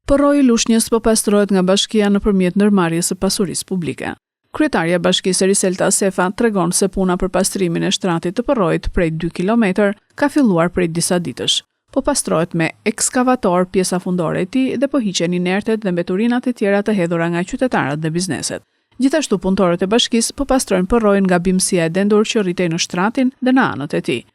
Porroi i Lushnjës po pastrohet nga bashkia nëpërmjet ndërmarrjes së pasurisë publike. Kryetarja e bashkisë Eriselta Sefa tregon se puna për pastrimin e shtratit të porroit prej 2 kilometër ka filluar prej disa ditësh. Po pastrohet me ekskavator pjesa fundore e tij dhe po hiqen inertet dhe mbeturinat e tjera të hedhura nga qytetarët dhe bizneset. Gjithashtu punëtorët e bashkisë po pastrojnë porroin nga bimësia e dendur që rritej në shtratin dhe në anët e tij.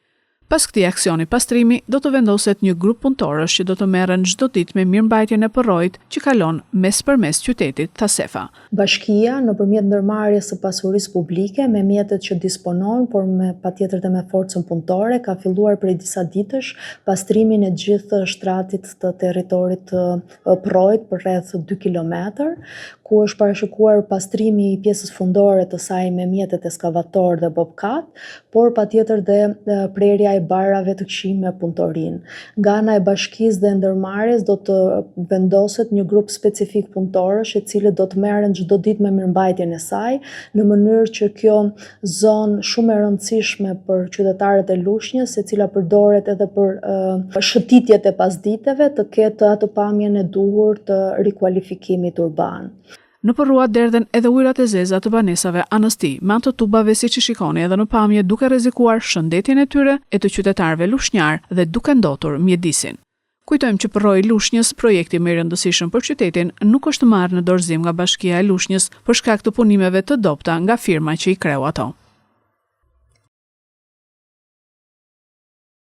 Pas këtij aksioni pastrimi, do të vendoset një grup punëtorësh që do të merren çdo ditë me mirëmbajtjen e porroit që kalon mes përmes qytetit, tha Sefa. Bashkia nëpërmjet ndërmarrjes së pasurisë publike me mjetet që disponon, por patjetër dhe me forcën punëtore, ka filluar prej disa ditësh pastrimin e gjithë shtratit të territorit të porroit për rreth 2 kilometër, ku është parashikuar pastrimi i pjesës fundore të saj me mjetet ekskavator dhe bobcat, por patjetër dhe prerja e barrave të këqij me punëtorinë. Nga ana e bashkisë dhe ndërmarrjes do të vendoset një grup specifik punëtorësh, i cilët do të merren çdo ditë me mirëmbajtjen e saj, në mënyrë që kjo zonë shumë e rëndësishme për qytetarët e Lushnjës, e cila përdoret edhe për shëtitjet e pasditeve, të ketë atë pamjen e duhur të rikualifikimit urban. Në porrua derdhen edhe ujërat e zeza të banesave anës tij, me anë të tubave siç i shikoni edhe në pamje, duke rrezikuar shëndetjen e tyre e të qytetarëve lushnjar dhe duke ndotur mjedisin. Kujtojmë që porroi i Lushnjës, projekti më i rëndësishëm për qytetin, nuk është marrë në dorëzim nga Bashkia e Lushnjës për shkak të punimeve të dobta nga firma që i kreu ato.